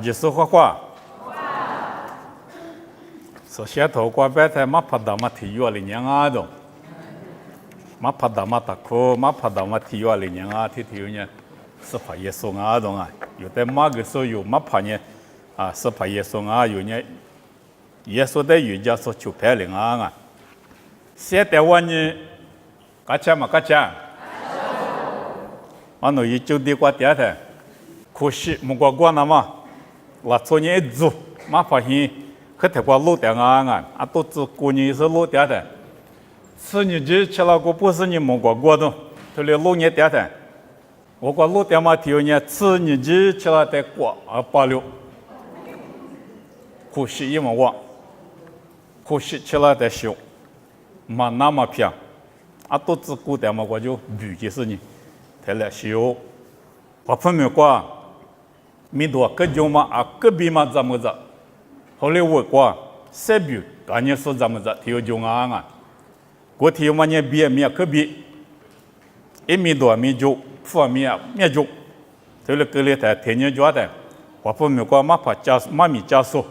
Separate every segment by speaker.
Speaker 1: 就是画画。首先头挂白菜嘛拍到嘛体育里年啊种，嘛拍到嘛打哭，嘛拍到嘛体育里年啊体育呢，是拍耶稣啊种啊，有的嘛个时候有嘛拍呢，是拍耶稣啊有呢，耶稣的语叫说就拍零啊，现在我呢，嘎钱嘛嘎钱，俺那一就地挂点的，可惜木瓜瓜那嘛。我昨年一做，嘛发现可太过漏掉啊！都是过年是漏掉的。吃你就吃了个不是你木瓜果的，这里漏年掉的。我讲漏掉嘛，第二年吃你就吃了的果86，可惜一毛我，可惜吃了的少，没那么便宜。都是过掉嘛，我就预计是你，太了少。我分明讲。米多个就嘛个比嘛怎么着？后来我过塞比，赶紧说怎么着？提就啊！过提嘛呢比米个比，一米多米就负米就，这里个里头天天觉得，我分明讲嘛怕加嘛米加速，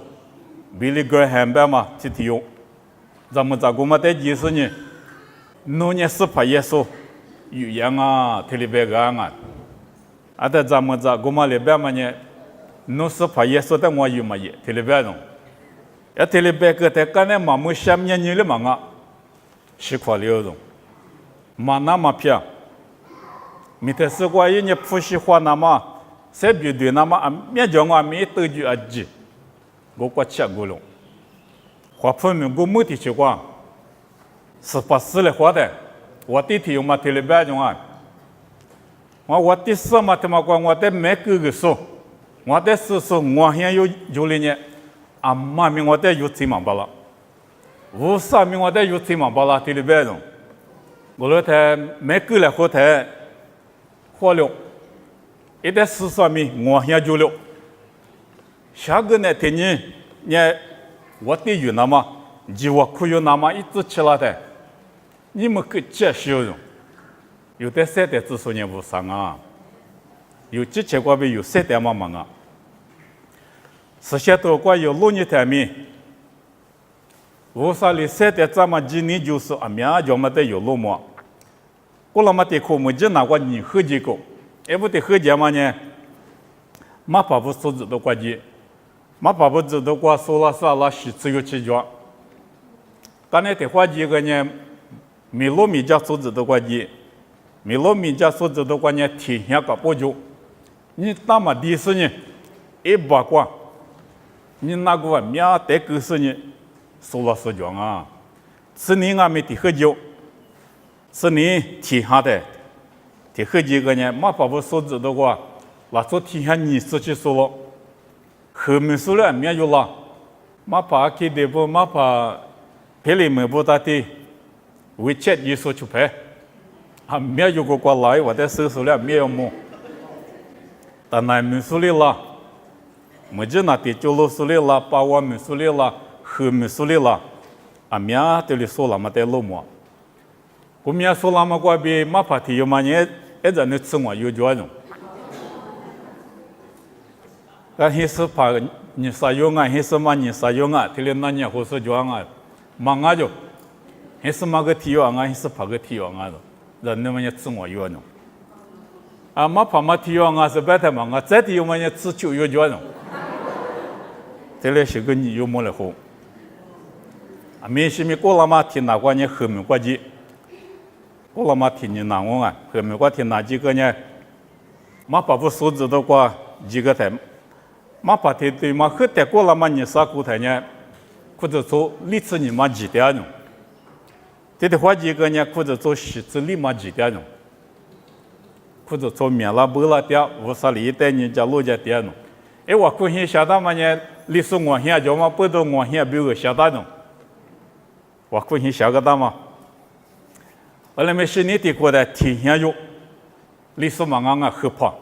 Speaker 1: 比利格汉堡嘛去提用，怎么着？我嘛在意思呢？农业是怕耶稣，语言啊，特别个啊，的怎么着？我嘛里边嘛呢？侬是怕耶稣的我有么嘢？特别别种，特别别个在干那嘛么下面你的嘛啊，是块料种，嘛那么偏，米特是过一年普西话那么，谁比对那么面讲我没得就急，我过吃过了，话分明我没提起过，是把死了活的，我的提嘛特别别种啊，我的什么他妈讲我的没个说。我的是说，我现有了呢，妈咪我的有钱嘛巴了，我啥咪我的有钱嘛巴了，对不对种？我那台没够了后台，花了，一旦是啥咪我现有了，下个呢天呢，我的有那么，就我可有那么一直吃了的，你们可接受种？有的三代子说呢无啥啊，有几千个币有三代嘛嘛啊。实现到过有6年台面，我说里3代这么几年就是面就没得有路嘛，过了么的课没就拿过你喝几个，也不得喝几嘛呢，马爸爸说知道过节，马爸爸知道过说了啥了是只有去讲，刚才的话几个呢，米罗米家说知道过节，米罗米家说知道过呢天下个不久，你那么的是呢，一把过。你那个面带个是呢，说了是讲啊，是你俺们的喝酒，是你提下的，的喝酒个呢，马爸爸说知道过，那做提下你自己说了，后面说了面有了，马爸给的不马爸陪你们不打的，为切一说去拍，面有个过来，我在收拾了面有么，但那没说了啦。没就那点就路苏里了，把我们苏里了，后面苏里了，面这里说了嘛得路么？我面说了嘛过比马帕提有嘛年，一直能吃我有脚种。还是怕你啥用啊？还是嘛你啥用啊？这里那年或是脚啊，忙啊就，还是嘛个体育啊，还是怕个体育啊的，人那么也吃我有种。嘛怕嘛体育啊是白太忙啊，再体育嘛也吃酒有脚种。这里是个你有么了后，没什么过了嘛？听哪个呢？后面过节，过了嘛？听你哪个啊？后面过听哪几个呢？嘛把不说知道过几个台，嘛把听对嘛后台过了嘛？你啥股台呢？或者说历次你嘛几点钟？这的话几个呢？或者说实质立马几点钟？或者说免了不了点，无啥理带你家路家点钟。我可以晓得嘛呢？历史我现叫嘛不到我现比如晓得种，我可以晓得嘛。后来没是你的过来天下有，历史嘛俺合法，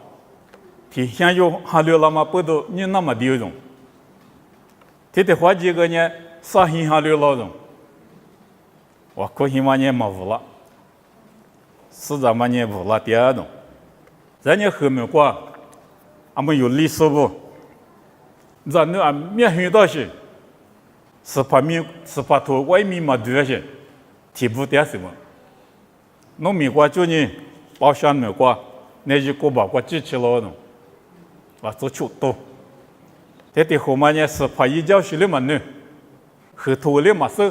Speaker 1: 天下有还留了嘛不到你那么的种。这的话几个呢？啥现还留了种，我可以嘛呢没无了，实在嘛呢无了点种，人家后面过，俺们有历史不？咱那面很多些，18头外面嘛多些，提不点什么。农民国就呢，保险美国，那就国把国支持了呢，啊做出多。但后面呢18一教学里嘛呢，和头里嘛是，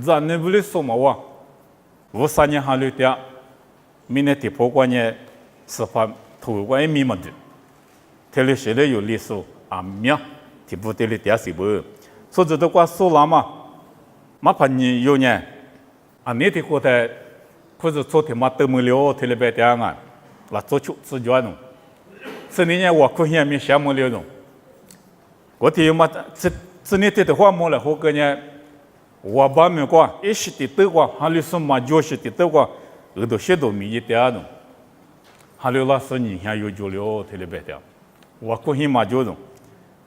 Speaker 1: 咱那不里说嘛哇，53年还留点，明年提破关呢18头外面嘛的，这里现在有历史啊面，提不得里点什么，所以都关说了嘛，马怕你有呢，啊你的后台。或者昨天嘛都没了，特别白点啊，那做出自觉弄。这里呢我可能没项目了弄。我天嘛这里的话没了，后个呢我把美国一时的德国，还有什么就是的德国，耳朵些都没一点弄。还有那是你看有就了，特别白点。我可能嘛就弄。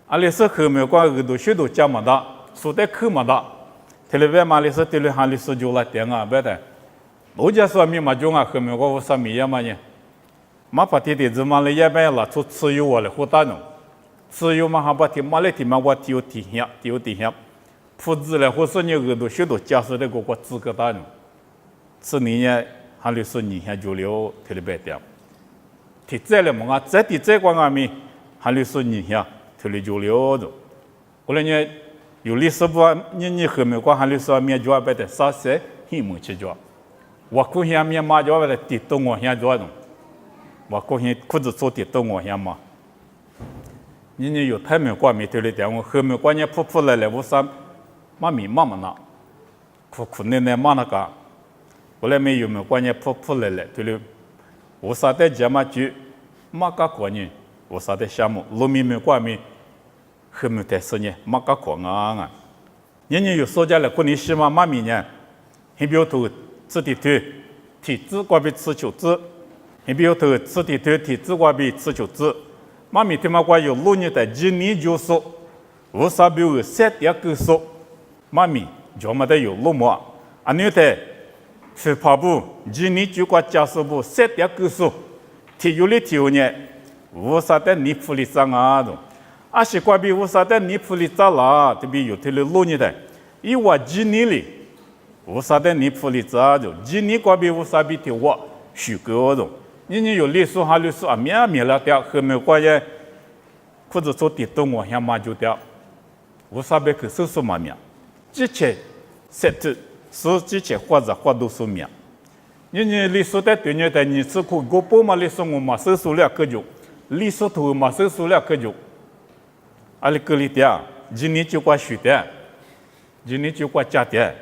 Speaker 1: 阿里是后美国耳朵些都加么大，说的可么大，特别白嘛里是这里还里是就了点啊，白的。我家说明嘛，就啊，后面我说明也嘛呢，马把弟弟子嘛来也白了，做自由我来活大弄，自由嘛还把提马来提嘛我提有体现，父子来或是你耳朵许多家属的个资格大弄，这里呢还得是你看就了特别白点，提再来嘛，再提再光阿米，还得是你看特别就了的，后来呢有历史不？你后面光还得说面就要白的啥事，很没去做。我可能面嘛就为了地动我先做的，我可能裤子做地动我先嘛。你有太没挂没头的点，我后面关键扑来了，我啥妈咪妈妈那，苦奶妈那个，后来没有没关键扑来了，对了，我啥的节嘛就马个过年，我啥的项目，路面没挂没，后面的事呢马个过啊，你有说家了，过年西嘛妈咪呢，很表头。自己头体质挂比持球子，你比如头自己头体质挂比持球子，妈咪他妈挂有6年的今年就说，我啥比如3.9说，妈咪就没得有6毛，啊你的去跑步今年就挂加速步3.9说，体育里体育呢，我啥的你普里上啊都，啊是挂比我啥的你普里咋啦，这边有的6年的，因为今年里。我啥的你普里咋着？今年过比我啥比的我许个着，你有历史还历史啊面了掉，后面关键或者做地动我想嘛就掉，我啥比去手术嘛面，之前设置是之前或者花都是面，你历史的对你的你只可我不嘛历史我嘛手术了可就，历史图嘛手术了可就，阿里个里掉，今年就过许的，今年就过加的。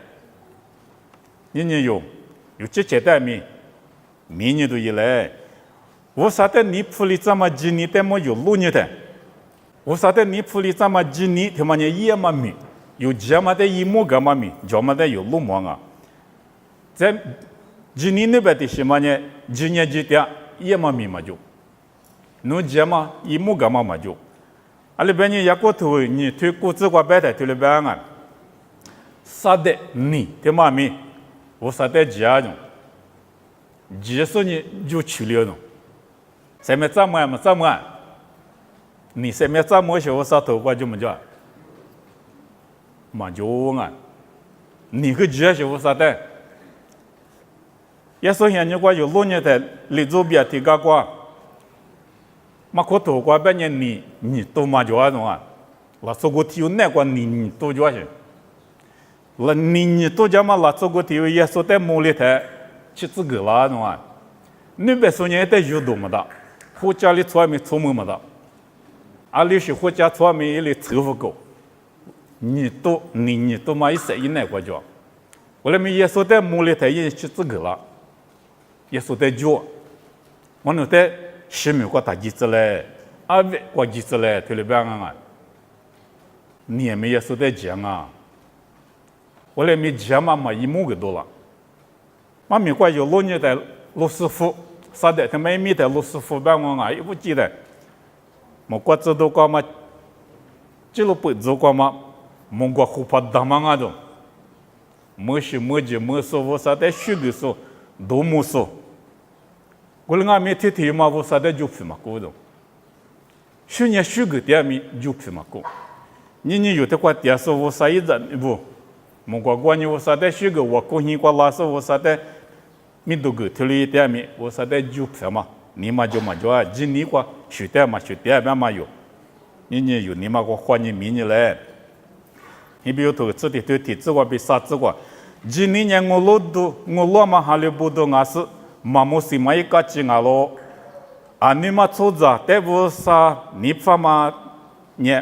Speaker 1: 你有这些代面，明年都以来，我啥的你普里这么今年的么有6年的，我啥的你普里这么今年他妈呢也嘛米，有这么的一模个嘛米，这么的有6毛啊，在今年那边的什么呢？今年几点也嘛米嘛就，侬这么一模个嘛就，阿里边呢也过头你推估值过白的推了边啊，啥的你他妈米。我啥在家中，结束呢就去了呢。上面怎么怎么，你上面怎么学我啥头发就么叫，嘛就啊，你个家学我啥的，也说现在我有6年的立足别提高过，嘛可头发半年你都嘛就啊，我说过体育那个你都就行。了你都讲嘛，拉做个体育也说在某里头去自个啦，侬啊，你别说人在运动么的，回家里出门出门么的，阿里是回家出门一里凑合够，你都嘛一岁以内国家，我那么也说在某里头也去自个啦，也说在教，我那在西面国打机子嘞，阿伟国机子嘞，对了边啊，你也没也说在讲啊。我来没钱嘛一模个多了，嘛美国有6年的罗斯福，啥的他们没的罗斯福办我啊，也不记得，我国知道过嘛，记录不知过嘛，蒙国湖泊大嘛啊种，没学没记没说我啥的学的说都没说，我那没天天嘛我啥的就飞嘛过种，去年许个点米就皮嘛过，你有的话点是我啥一人不，莫过过你我啥的许个我过年过拉是我啥的，米都个头里点米我啥的就皮嘛，你嘛就啊，今年过许点嘛许点边嘛有，你有你嘛过花你明年来，你比如头这里头体质过比啥子过，今年我老嘛还了不多俺是，嘛么是嘛一个劲啊咯。你嘛做着，但不啥你发嘛呢？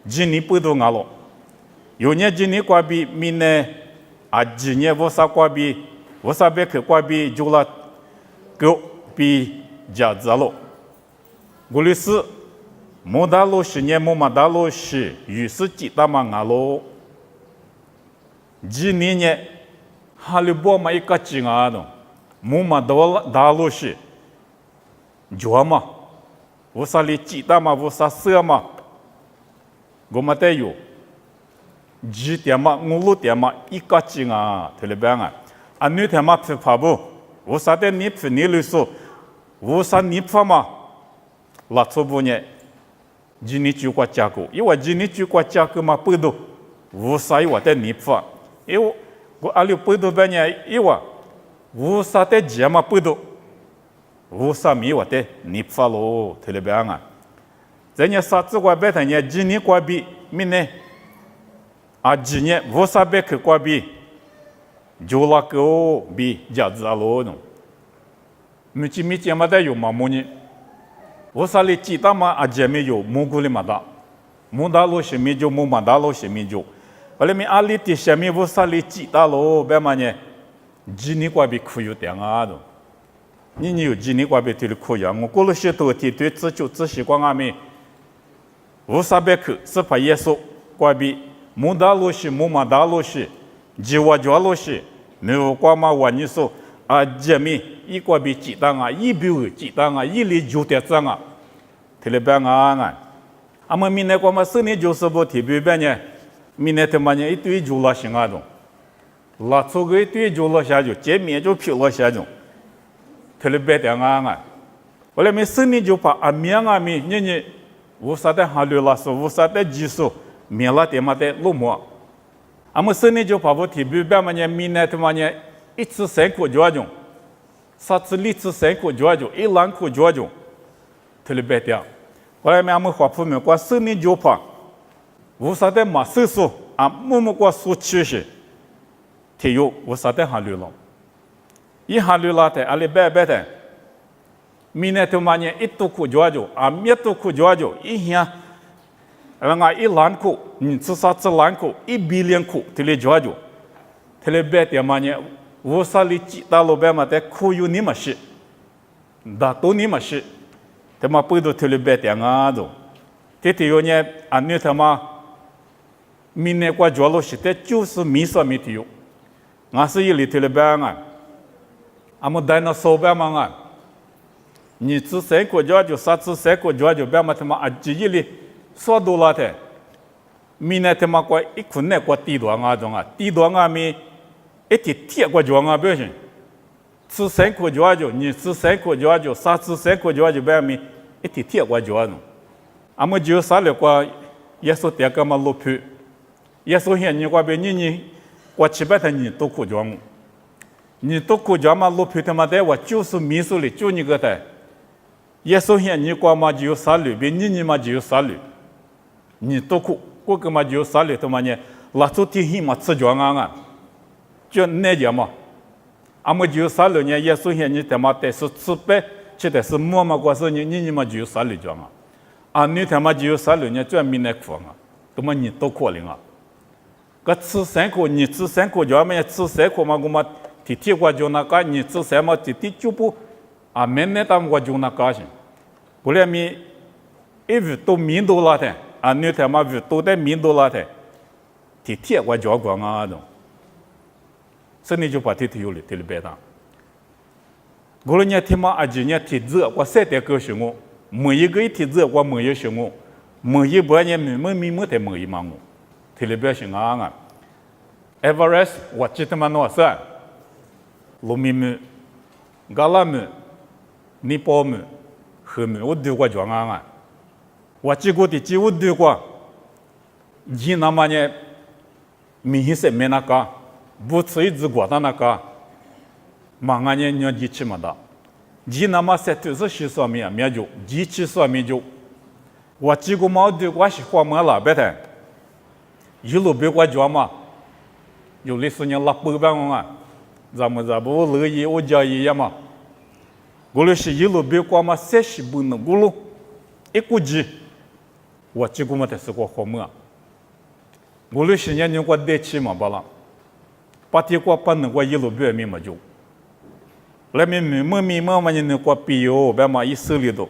Speaker 1: 今年不多伢咯，有年今年过比明年今年我啥过比，我啥别去过比就了，够比价值咯。我的是莫大罗是年莫嘛大罗是，于是记得嘛伢咯。今年呢，哈利波嘛一个劲啊喏，莫嘛大罗是。做嘛，我啥里记得嘛，我啥色嘛，我们得有，几点嘛，我六点嘛，一个劲啊，特别棒啊，你天嘛皮发不，我啥的你皮你来说，我啥你发嘛，拉错不呢？今年就过价格，因为今年就过价格嘛不多，我啥我的你发，因为我阿里不多半年，因为我啥的钱嘛不多。我啥米我的你发喽，特别棒啊！这年啥子过别的呢？今年过比明年今年我啥别去过比，就那个比价值喽喏。没见嘛的有嘛么呢？我啥里记得嘛见没有？蒙古里嘛的，蒙大陆是没就蒙嘛大陆是没就，后来没阿里的下面我啥里记得喽？别嘛呢？今年过比可有点啊喏。你有今年过别对的可以啊！我过了些多天对自习惯阿面，我啥别去是怕耶稣过别，蒙大陆是蒙马大陆是，吉瓦加陆是，没有过嘛话你说姐妹一过别记当啊，一表记当啊，一里就得涨啊，特别棒啊！们明年过嘛4年就是不特别棒呢，明年他妈呢一堆就拉行啊种，拉出个一堆就拉下就，见面就飘了下种。特别别的啊！后来没4年就把面你我啥的哈流了说，我啥的技术面了点嘛的落寞。们4年就把我特别别嘛呢，明年他妈呢1次3块就种，3次2次3块就种，1两块就种，特别别的。后来们华普们过4年就把我啥的嘛手术默默过说去些，体育我啥的哈流了。一下流拉的，阿里白的，明年他妈呢一多苦就灭多苦就一下，1万苦，至少1万苦，1 billion苦，这里就，这里白的嘛呢，我啥里记到了白嘛的苦有你嘛是，大多你嘛是，他妈不都这里白的啊都，这有呢，你他妈明年过着了是的，就是米上面的有，俺是一里这里白啊。们带那手表嘛你吃3块就啥吃3块就别嘛他妈记忆里说多了的，明年他妈过一块那过地段种地段面一天铁过就不行，吃3块就你吃3块就啥吃3块就别面一天铁过就们就啥了过耶稣点个嘛路皮，耶稣现你过别你过700的你都苦就你都国家嘛，路皮他妈的我就是民俗里就你个的，耶稣现你过嘛就有杀戮，别你嘛就有杀戮，你都过个嘛就有杀戮他妈呢，拉出天黑嘛吃着就那点嘛，们就有杀戮呢，耶稣现你他妈的是吃白，吃的是馍嘛过是你嘛就有杀戮着你他妈就有杀戮呢，就没那苦他妈你都可怜个吃3块，你吃3块就嘛吃3块嘛我嘛。天过就那个，你吃什么天就不明年他们过就那个行，不然米一月都米多了的，你他妈月都得米多了的，天过就光种，所以你就把天有了，天白当。过了年天嘛今年天热，我3点个熊我，每一个天热我每一熊我，每一半年没得每一嘛我，天白熊Everest 我记得嘛多少？罗米姆、加拉姆、尼泊姆、赫姆，我都过讲我这个的几乎对过，你那么呢，明显没那个，不吃一只过的那个，忙啊呢你要吃么的，你那么在都是洗刷面就，你吃刷面就，我这个毛对我是花么了别的，一路别过家嘛，有的时候拉不办啊，咱们不乐意我家一样嘛，我那是一路别过嘛，30不能过路，一个鸡。我这个嘛的是个好么？我那些年你我得起嘛罢了，把这个把那个一路别嘛就，来面嘛你那个必要别嘛一手里头，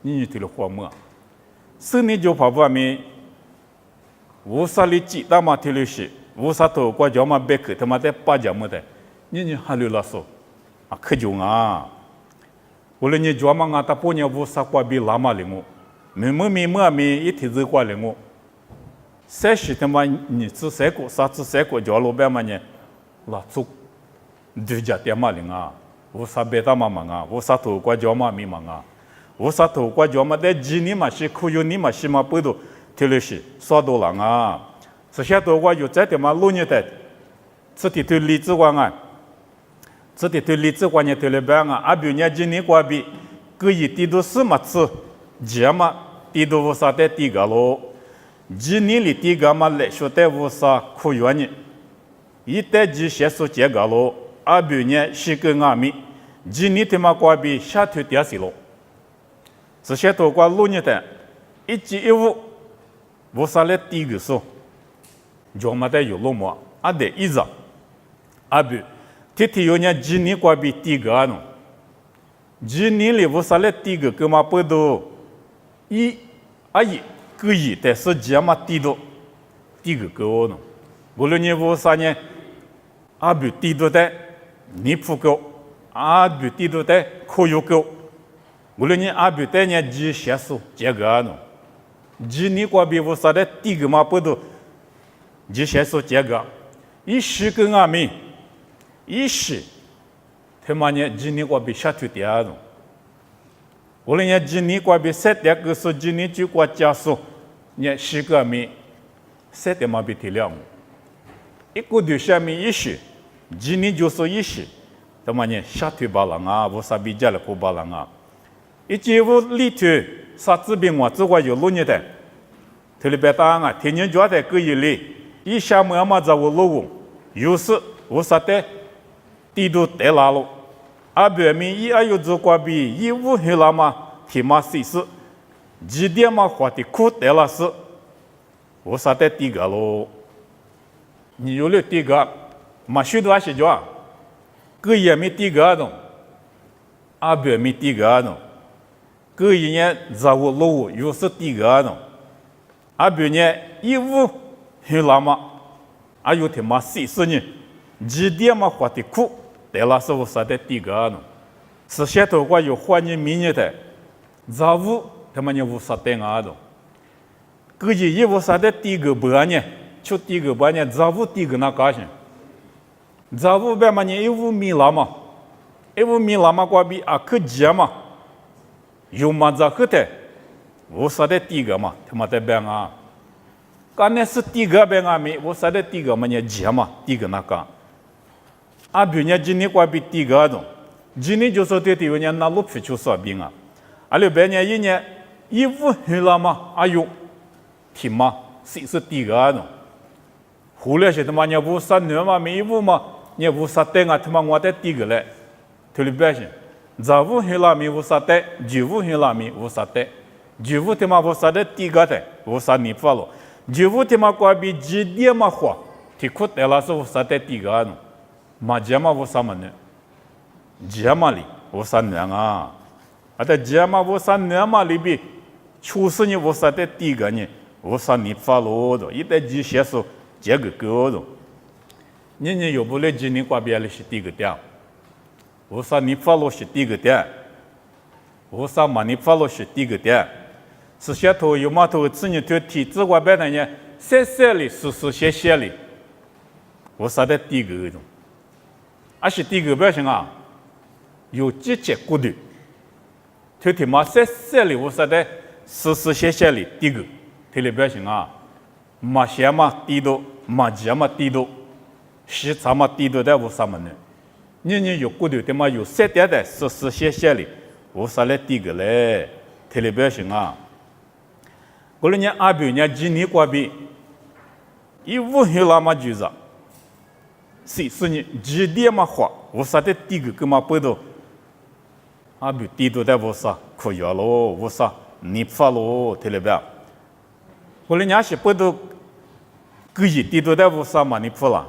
Speaker 1: 你就了好么？手里就怕不面，无啥里记得嘛提了些，无啥头国家嘛别去他妈的把家么的，你还留了说，啊可就啊，我那你家嘛啊他不年无啥国比拉嘛的我。没一天子过来我，30他妈你吃3个啥吃3个家老板嘛呢，拉足，2家店嘛的啊，我啥别的嘛啊，我啥头国家嘛没嘛啊，我啥头国家嘛在几年嘛是可有你嘛是嘛不都，提了些啥多了啊，这些多我有在的嘛6年的，这里头例子光啊，这里头例子光呢头了办啊，阿比年今年过比，可以地都是嘛吃。这嘛，地都无啥的地个咯，今年里地个嘛来说的无啥可原因，一旦这些说这个咯，阿比呢是个阿米，今年他妈过比下头点些咯，这些都过6年的，一季一物，无啥来地个说，就嘛的有落么，阿得一张，阿比，天有呢今年过比地个喏，今年里无啥来地个个嘛不都。阿姨可以，但是这么低度，低个高呢？无论你无啥呢，阿比低度的你不高，阿比低度的可有高。无论你阿比的呢，几些数这个呢？几你过比无啥的低个嘛不都？几些数这个，一时跟阿米，一时，他妈呢，几你过比下头点呢？无论你今年过比7点个数，今年就过加数，你10个米7点嘛比体量，一个对下面一时，今年就是一时，他妈呢下头巴郎啊，无啥比较了不巴郎啊，一节屋里头啥子病我只过有6年的，特别别当啊，天天觉得个一里，一下么嘛在我路，有时无啥的，地都得拉了。阿别米一阿有做过比一五黑了嘛，提嘛试试，几点嘛花的苦得了是，我啥的第个咯，你有了第个，嘛许多些叫，个也没第个喏，阿别没第个喏，个一年在我路有是第个喏，阿别呢一五黑了嘛，阿有提嘛试试呢，几点嘛花的苦。得了是我啥的第个呢？是些头过有欢迎明年的，杂物他们也无啥的啊的。个也无啥的第个不呢？就第个不呢？杂物第个那干些？杂物别嘛呢？一五米拉嘛，一五米拉嘛过比啊可接嘛，有嘛咋个的？无啥的第个嘛？他妈的别啊！干那是第个别啊没？无啥的第个嘛呢？接嘛，第个那干。阿比呢，今年过比第个种，今年就说对有人拿路皮就说病啊，阿六百年一年1五黑了嘛，哎呦，天嘛，是第个种，后来是他妈你无啥年嘛，没1五嘛，你无啥的啊，他妈我的第个嘞，特别百姓，15黑了没无啥的，15黑了没无啥的，15他妈无啥的第个的，无啥你发了，15他妈过比几点嘛花，提苦得了是无啥的第个种。嘛这嘛无啥么呢？这嘛里无啥娘啊？啊，但这嘛无啥娘嘛里边，确实你无啥的第个呢，无啥你发落的，一旦这些说这个高的，你有不来今年过边的是第个点，无啥你发落是第个点，无啥嘛你发落是第个点，是些头有嘛头子你头体质过边的呢，些里些里，无啥的第个种。而且第一个表现啊，有积极鼓励，头天嘛些里无啥的，实实现现的第个，特别表现啊，没钱嘛地多，没钱嘛地多，西餐嘛地多的无啥么呢？你有骨头的嘛有3点的实实现现的，无啥来第个嘞？特别表现啊，过了年阿表年今年过比，一无黑拉嘛就是，是你几点嘛花，无啥的第个干嘛不到？阿表地多的无啥可要咯，无啥。你发咯，特别表。我的娘是不都个一地都在无啥嘛？你发了，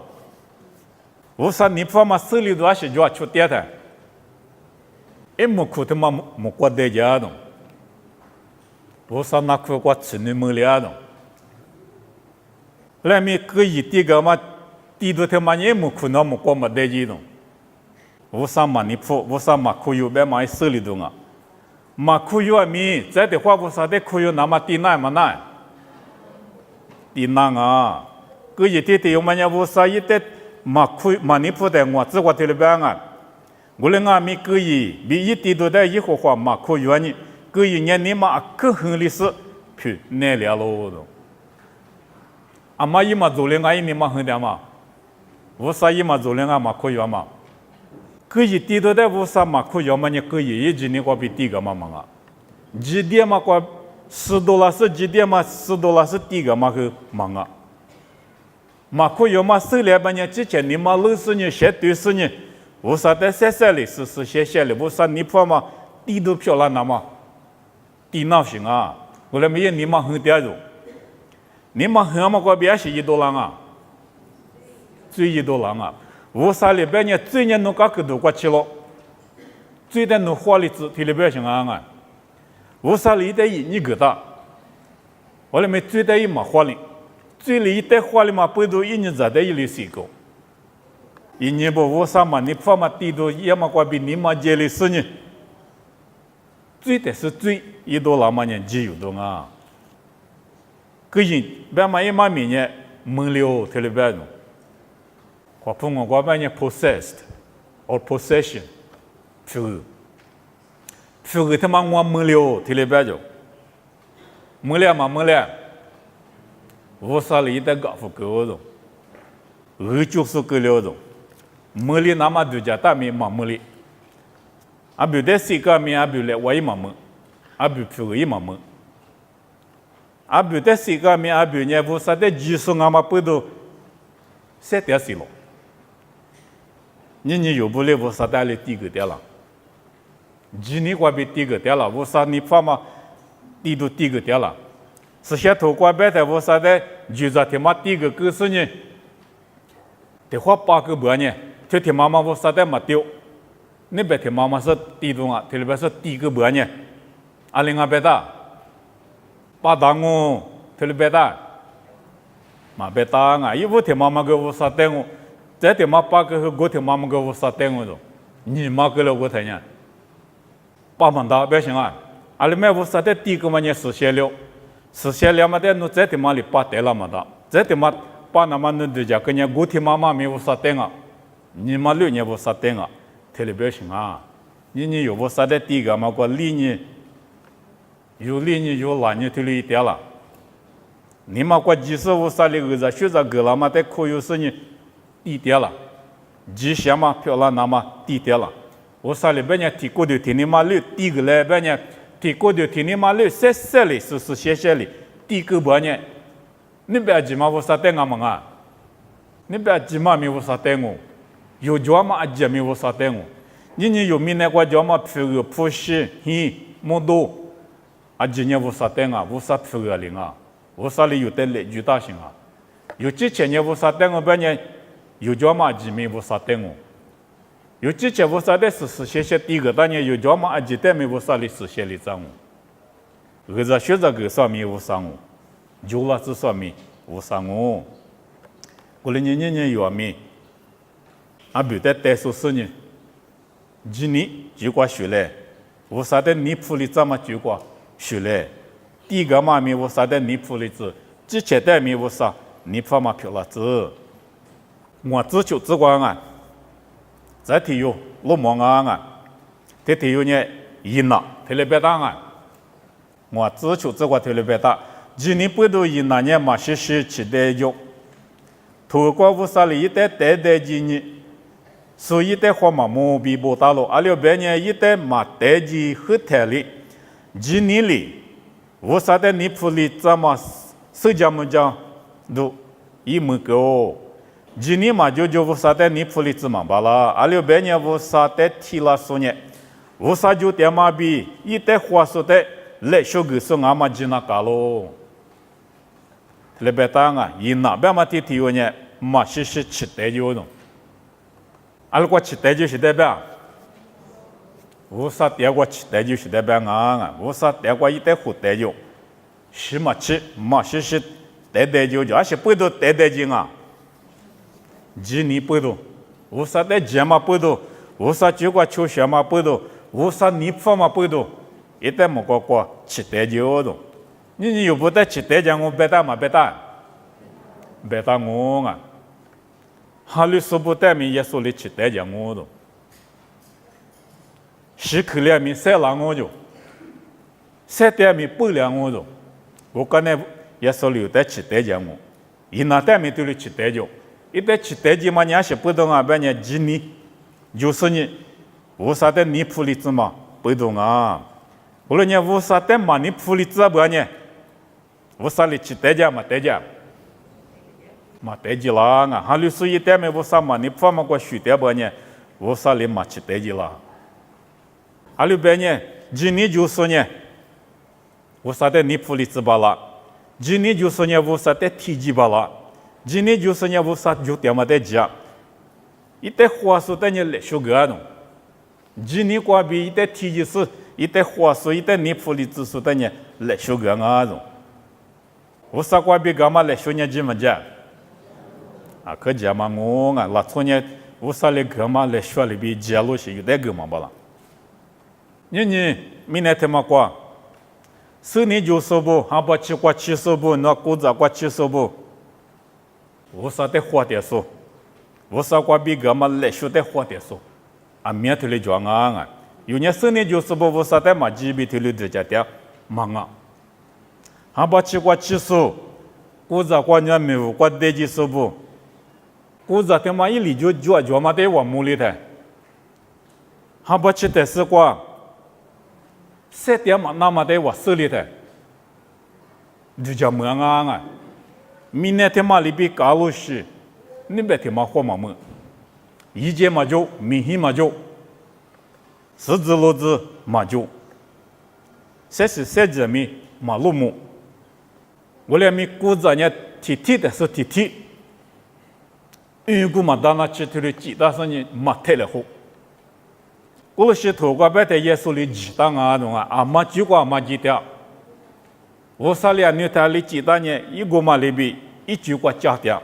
Speaker 1: 无啥你发嘛？手里头还是就要出点的，一没苦他妈没过得家的，无啥那苦过吃你没了的。来面个一地个嘛，地都他妈也没苦那没过没得家的，无啥嘛你发，无啥嘛苦有别嘛手里头啊。嘛苦有啊咪，在的话无啥的苦有那么低难嘛难，低难啊！个一天天有么样无啥一点嘛苦嘛你不得我只我特别白啊！我嘞俺咪个比一点都在一伙话嘛苦有你，个一年你嘛更很历史，去难了喽都。阿妈一嘛做嘞俺一年嘛很点嘛，无啥一嘛做嘞俺嘛苦有嘛。个一地都在无啥嘛可要么你个一今年过比第个嘛嘛啊，几点嘛过$10是几点嘛$10是第个嘛个嘛啊，嘛可要么手里边呢之前你嘛60年写对10年，无啥的3里是写的，无啥你破嘛地都漂亮那嘛，地闹行啊，我来没有你嘛很点肉，你嘛很嘛过比是$1啊，最$1啊。无啥里边呢？最年弄个个都过去了，最的弄花里子，体里边想啊，无啥里的你个大，我里面最的一嘛花里，最里一代花里嘛不都一年在的一里洗过，一年不无啥嘛，你放嘛地都也嘛过比你嘛接里10年，最的是最$1嘛呢，只有多啊，个人别嘛一嘛明年没了体里边弄。我碰我边呢 possessed or possession， 这个他妈我没了，提了别着，没了嘛没了，无啥里的搞不够着，就是够了着，没了那么多家大米嘛没了，阿比的谁个米阿比了我一嘛没，阿比这个一嘛没，阿比的谁个米阿比呢无啥的技术阿嘛不都7点谁了。你有不了无啥带来第个点了，今年过比第个点了，无啥你发嘛，地都第个点了，是些头过白的无啥的，就在他妈第个个是呢，的话8个半呢，就他妈妈无啥的没丢，你别他妈妈是地中啊，特别是第个半呢，阿linga别大，8档哦，特别大，嘛别大啊，一无他妈妈个无啥的哦。在他妈8个和我他妈妈个无啥带我着，你妈个了我才呢，8万大别行啊，阿里买无啥的第一个嘛呢实现了嘛的，侬在他妈里8带了嘛的，在他妈8那么侬对家跟人我他妈妈没无啥带啊，你妈6年无啥带啊，特别行啊，你有无啥的第一个嘛过2年，有2年有2年推了一点了，你妈过几十无啥的个子，学着个了嘛的可有事呢。低点了，吉祥嘛漂亮那么低点了。我啥里边呢？提过的提你妈6，第个来边呢？提过的提你妈6，3里是写写里，第个半呢？你别急嘛，我啥带我们啊？你别急嘛，没我啥带我？有叫嘛阿急没我啥带我？你有米那个叫嘛皮个普西嘿莫多，阿急呢我啥带啊？我啥皮个零啊？我啥里有带来巨大型啊？有之前呢我啥带我边呢？有叫嘛几没无啥带我，有之前无啥的是写写第一个，当然有叫嘛阿几带没无啥的是写里张我，儿子学这个上面无啥我，就了这上面无啥我，过来年有没，阿别的带手事呢，今年就过学来，无啥的你铺里这么就过学来，第一个嘛没无啥的你铺里子，之前的没无啥，你铺嘛漂了子。我只求只管啊，在体育落忙啊，在体育呢赢了，特别别当啊，我自求这个推了别大，今年不都以那年嘛是期待有，透过乌萨里一代代代今年，所以代话嘛毛病不大了，阿了别年一代嘛代际很台里，今年里乌萨的尼普里怎么社交么讲都一么高，今年嘛就乌萨的尼普里怎么办啦？阿了别年乌萨的提拉索呢？乌萨就点嘛比一代话说的。来修个是俺们吉那搞咯，特别当啊，伊那边嘛提有呢，嘛是期待有种，阿拉个期待就是代表，无啥第二个期待就是代表啊，无啥第二个一代好待有，是嘛去嘛是代有就，而且不都代金啊，几年不都，无啥代钱嘛不都，无啥就个求学嘛不都，无啥尼法嘛不都。一旦么个期待就种，你又不得期待讲我别打嘛别打我啊，哈律说不带名也说的期待讲我种，十口两名三两我就，三点名不两我种，我刚才也说留在期待讲我，一那带名都是期待就，一旦期待就嘛人是不懂啊，别人几年就是你，无啥的你普里子嘛不懂啊。无论你无啥的嘛，你普里子不呢？无啥里期待家嘛，待家，嘛待家啦啊！哈律师一点没无啥嘛，你普嘛个许待不呢？无啥里嘛期待家啦。哈律别呢，今年就是呢，无啥的你普里子吧啦？今年就是呢，无啥的提及吧啦？今年就是呢，无啥就点嘛待家。一代话说的呢来修个弄，今年过比一代提及是。一代话说，一代尼普里指数的呢来修个啊种，无啥关比干嘛来修呢？几么讲？啊，可讲嘛我啊，那从呢无啥来干嘛来学里边揭露些有带干嘛不啦？你明年他妈过，10年90不，还把7过70不，那股子过70不，无啥的花点数，无啥关比干嘛来修的花点数，啊，面头来讲啊。有年10年90不无啥的嘛，基本头里直接掉忙啊，还把7过70，股子过年没有过代际收不，股子他妈一里就嘛得往木里头，还把7的4过，3点嘛那么得往手里头，就叫么啊？明年他妈里边搞了些，你别他妈活嘛么，一节嘛就，明天嘛就。十字路子马就，33米马路木，我俩米股子呢提的是提，因为嘛当那去头的几大生意马太了后，我是头过白的耶稣里几大啊种啊，阿妈几个阿妈几条，我啥俩女台里几大呢，一个嘛里边一句话加掉，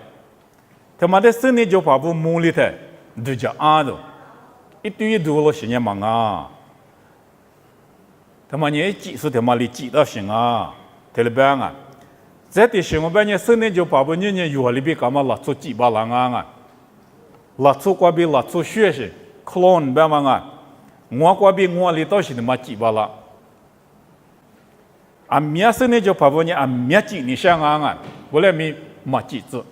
Speaker 1: 他妈的生意就把不木里头就叫啊种。一堆一多了些年忙啊，他妈你技术他妈里技到行啊，特别棒啊！在的时候，半年10年就把不年月里边干嘛拉出几把人啊，拉出过比拉出学习，clone 别嘛啊，我过比我里到是他妈几把了，啊，面10年就把不呢啊面几你想啊，我来没没几次，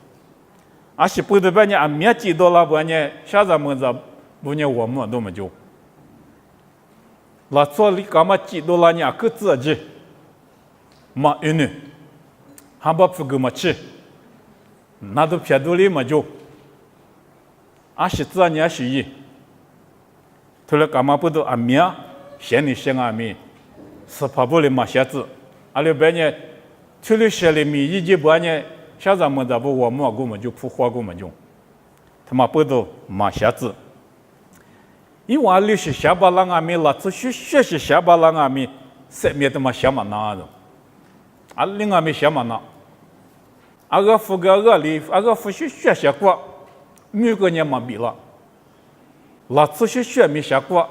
Speaker 1: 啊是不得半年啊面几多了半年，下咱们这。不呢，我们都没就，那做里干嘛几多了呢？个自己，嘛一呢，还把不给嘛吃，那都偏多里嘛就，啊是自然是一，后来干嘛不都啊面，先你先啊面，是怕不里嘛下子，啊里边呢，后来写里面一几半呢，下咱们这不我们我们就不花我们就，他妈不都嘛下子。因为历史下巴浪阿米拉出学习下巴浪阿米，什么他妈下嘛那种，啊另阿米下嘛那，阿个副个阿里阿个副学习过，每个人嘛比了，拉出学没下过，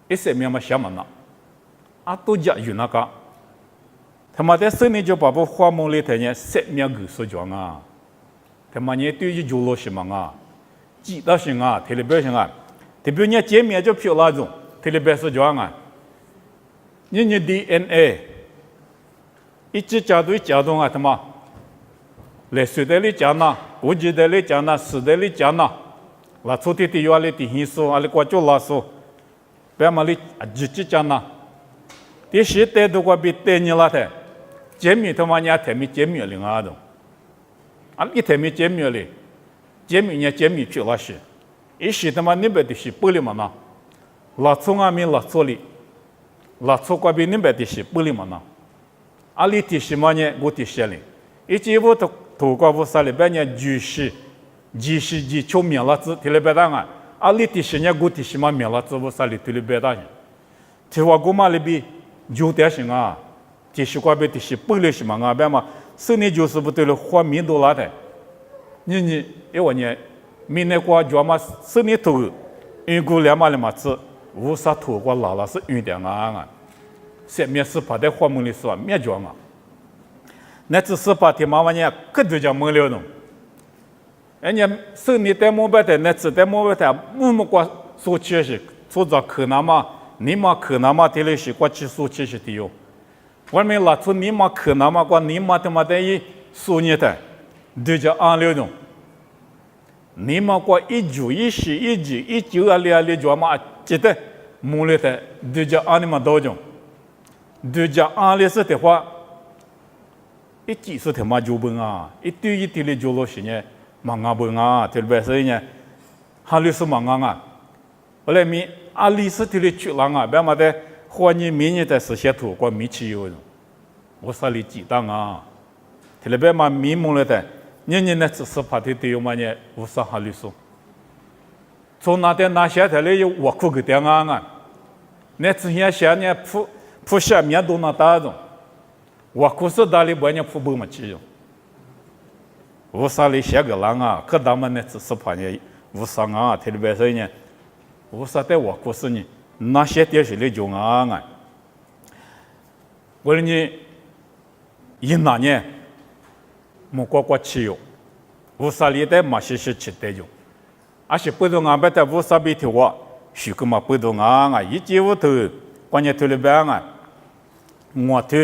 Speaker 1: 一什么嘛下嘛那，啊都讲有那个，他妈的10年就把不花梦里头呢，什么个说讲啊，他妈呢对于就落什么啊，记得行啊，特别行啊。特别你见面就漂那种，特别是讲啊，你DNA 一直加对加动啊，他妈，来水的里加呐，国际的里加呐，时的里加呐，拉出的的要里的hin数，阿里过就拉数，别嘛里直接加呐，第十代都过比代你拉的，节米他妈伢台米节米零啊的，啊一台米节米哩，节米伢节米去拉些，一时他妈那边的是不里嘛呐，拉出阿米拉出哩。拉出过比那边的是不里嘛呢？阿里的是嘛呢？我的是哩，一直我头过我啥里边呢？就是出名了子，提了别当啊！阿里的是呢？我的是嘛名了子，我啥里提了别当？提话我嘛里比有点行啊，的是过比的是不里是嘛啊？别嘛，是你就是不对了，花米多拉的，你因为呢，米那过就嘛是你头，因过两嘛里嘛子。无啥土过老了是有点啊，下面是把在花木里说灭绝嘛，那只是把天妈妈呢，可就叫没了弄，人家手里带毛白的，那只带毛白的，木过说起是，说着可那么，你嘛可那么的嘞是过去说起是的哟，外面拉出你嘛可那么过你嘛他妈的一说你的，就叫安了弄。你嘛过一九一十一九一九ali就嘛记得木里的就叫安尼嘛多种，就叫安里是的话，一几是他妈就本啊，一对一对的就落去呢，忙啊本啊，特别是呢，哈里是忙啊，后来米阿里是的的去浪啊，别嘛的花你明年的是些土过米起油，我啥里记当啊，特别嘛米木里的。年呢只是怕的对嘛呢，无啥哈里说。从那点那些台里有我苦个点啊，那之前些呢铺下面都那大种，我苦是大里不呢铺不么起用。无啥里些个人啊，可他们呢只是怕呢无啥啊，特别是呢，无啥的我苦是呢，那些点是里就啊，我呢，一那年。莫过吃哟，无啥里的嘛是吃的哟，而且不同安排的无啥比的话，许个嘛不同啊，一节屋头，关键头里边啊，我头，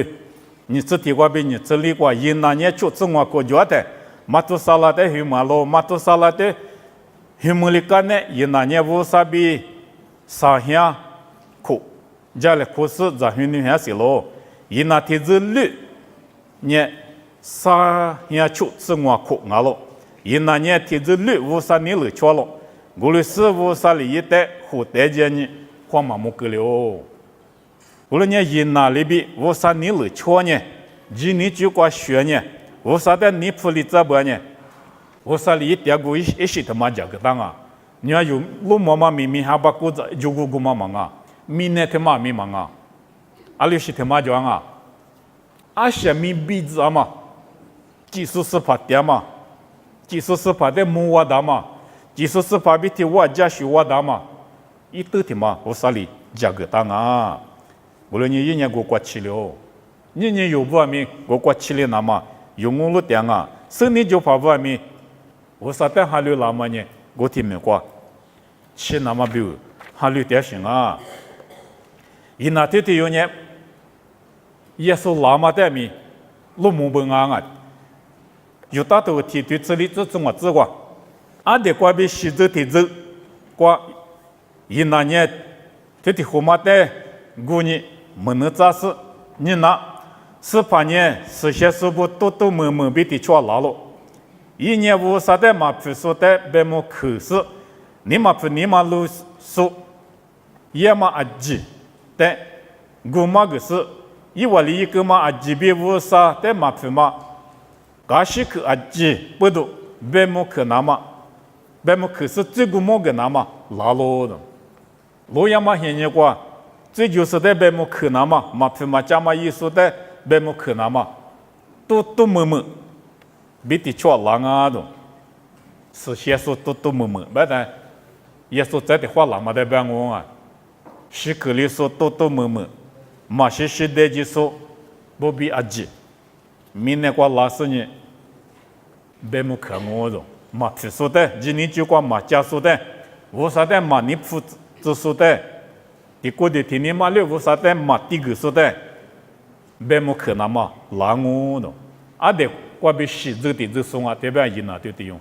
Speaker 1: 你这地瓜比你这里瓜，一那年就这我过觉的，马头沙拉的黑马路，马头沙拉的黑木里干呢，一那年无啥比沙乡苦，家里苦是在黑女孩子咯，一那天子绿，呢。啥样出是我苦我了，因那年天子绿无啥你了错了，我的是无啥里一代后代间呢，黄麻木个了，我了呢因那里边无啥你了错呢，今年就过学呢，无啥的你铺里这边呢，无啥里一点个一些他妈讲个当啊，你要有我妈妈明明还把锅子就我妈妈啊，明年他妈咪忙啊，阿里是他妈讲啊，阿些咪鼻子啊嘛。技术是怕点嘛，技术是怕的木瓦达嘛，技术是怕比的瓦加修瓦达嘛，一堆的嘛，我啥里价格当啊？无论你一年给我过去了，年年有不完米，我过去了那么用我了点啊，生年就怕不完米，我啥的还留那么呢？我听没过，吃那么比还留点行啊？一那天的有呢，也是那么的米，路木本啊。有大头提对这里这怎么治过？俺的瓜比西周提走，瓜一那年这的后妈的姑娘没能扎实，你那18年实现是不都没比的错拉了，一年无啥的嘛批说的别么口试，你嘛批你嘛路说，也嘛阿吉的，姑妈个是，一窝里一个嘛阿吉比无啥的嘛批嘛。噶是去阿吉不都别么可那么，别么可是这个么个那么拉罗的，罗亚嘛现在过，这就是的别么可那么，嘛皮嘛加嘛艺术的别么可那么，都么，比的错浪啊的，是些说都么，不然也说这的话浪嘛的别我啊，是可里说都么，嘛是的就说不比阿吉。明年过拉死你，别么看我的，嘛提出的，今年就过嘛加速的，无啥的嘛你付支出的，你过的天天嘛了无啥的嘛第个说的，别么可那么难我的，阿得我比西这的这送啊，这边人啊对的用，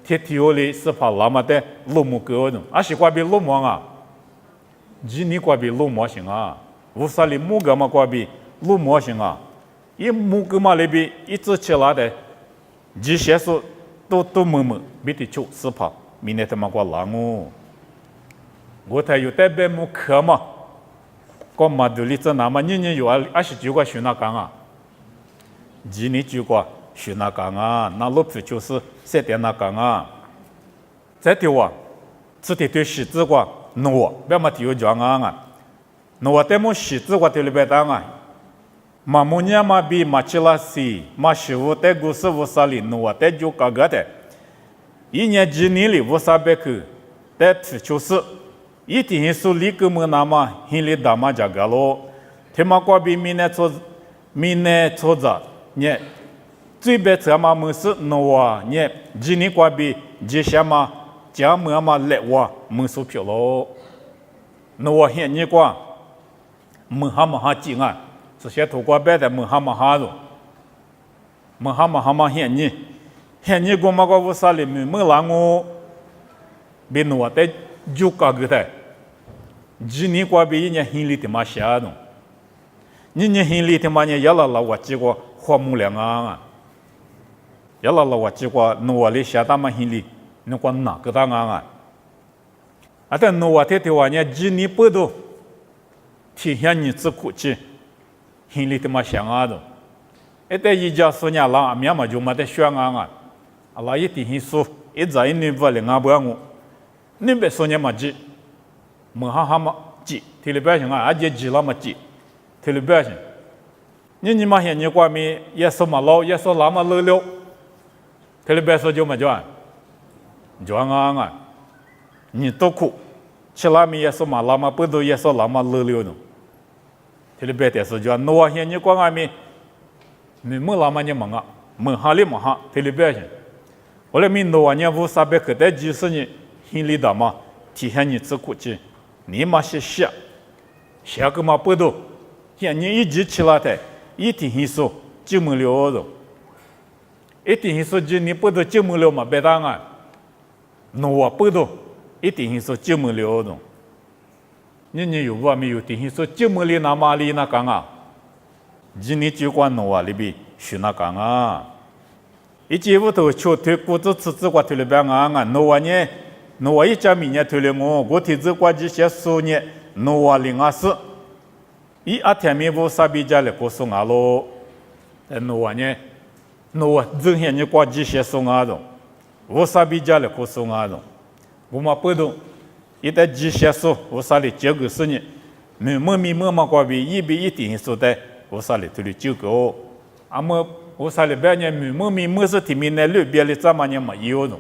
Speaker 1: 铁铁里是怕那么的路木哥的，阿是我比路木啊，今年我比路木行啊，乌萨里木个嘛我比路木行啊，一木个嘛里边一直起来的，这些说都么比的就是怕，明天他妈我难我才有代表木可嘛。个马杜里这那么年有20句话学那讲啊，今年句话学那讲啊，那老皮就是3点那讲啊。再对话，这对西子话，我别么有讲啊，我对么西子话对里边讲啊，马木年嘛比马起拉西，马师傅在古时乌萨里，我在就搞个的，一年今年里乌萨贝克，在皮就是。一定是立个么那么，心里大嘛加个咯。他妈过比明年做着，你最别这嘛么是弄哇，你今年过比这些嘛家么嘛来哇，么是票咯。弄哇现你过，么哈紧啊，这些土瓜白的么哈咯，么哈现你过嘛过乌萨里面么啷我，别弄哇在就搞个的。今年过比一年心里的嘛下动，你心里的嘛呢？要了我几个花木两啊，要了我几个努力下大嘛心里，你管哪个大啊？啊，但努力的话呢，今年不都体现你自苦气，心里的嘛想啊动，一旦一家4年了，面嘛就没得选啊，啊，那一定是一直一年不领啊不我，你别说你嘛急。么哈嘛急，提了百姓啊，而且急了嘛急，提了百姓。你嘛现你过面也说嘛老，也说那么老，提了百姓就嘛就啊，你多苦，吃拉面也说嘛那么不都也说那么老呢，提了百姓是就我现你过外面，你么那么你忙啊，么哈里么哈，提了百姓。我来面我呢500可得就是你心里的嘛，体现你自苦气。你嘛是下个嘛不多，像你一直起来的，一定是说就没了的，一定是说今年不多就没了嘛，别当啊，我不多，一定是说就没了的，你有话没有？定是说就没了那嘛里那讲啊，今年就管我里边是那讲啊，一节屋头求推骨子吃瓜推了边啊，我呢。我一家明年推了我提子过这些数年，我04，一天面无啥比较的过送啊咯，我呢，我之前你过这些送啊的，无啥比较的过送啊的，我嘛不懂，一旦这些数无啥的结果是呢，么过比一定是的无啥的推的结果，啊么无啥的别人么是提名的路别的怎么样嘛有的。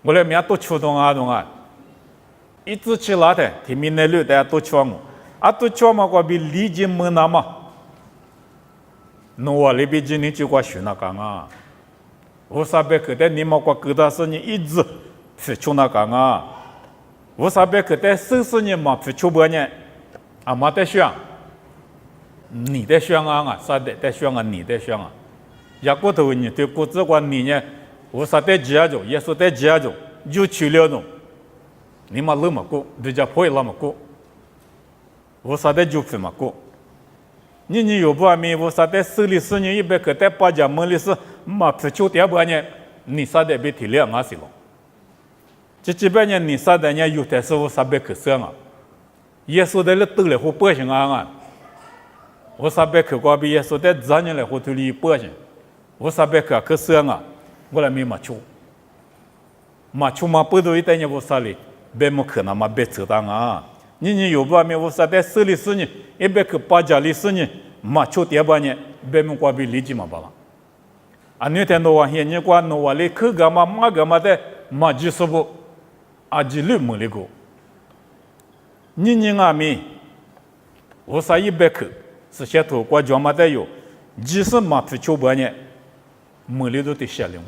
Speaker 1: 我来面都秋冬啊，一直起来的，提名的路大家都秋么，啊都秋嘛，我比理解么那么，我那边今年就过学那讲啊，我啥别个的你们过各大事情一直是秋那讲啊，我啥别个的30年嘛是秋半年，啊没得选，你的选啊，啥的选啊，你的选啊，也过头你对国子观你呢？我啥在家中，也是在家中，就去了中，你嘛那么过，人家不会那么过，我啥在就这么过，你有不没？我啥在手里10年100个在8家门里是嘛不就点半年，你啥在被体谅啊是咯？这几百年你啥在年有的时候啥被可生啊，也是在那兜来或百姓啊，我啥被可过比也是在3年来或头里百姓，我啥被可生啊？我来没马球嘛不都一代人我啥哩，别么可能嘛别扯淡啊！你有不没我啥在手里10年，100个8家里10年，马球点半年，别么过比理解嘛罢了。啊，你听到我现你过弄我哩可干嘛嘛干嘛的，嘛就是不，啊几路没哩个。你阿没，我啥100个，是些头过专门的有，即使嘛不球半年，没哩都得下来我。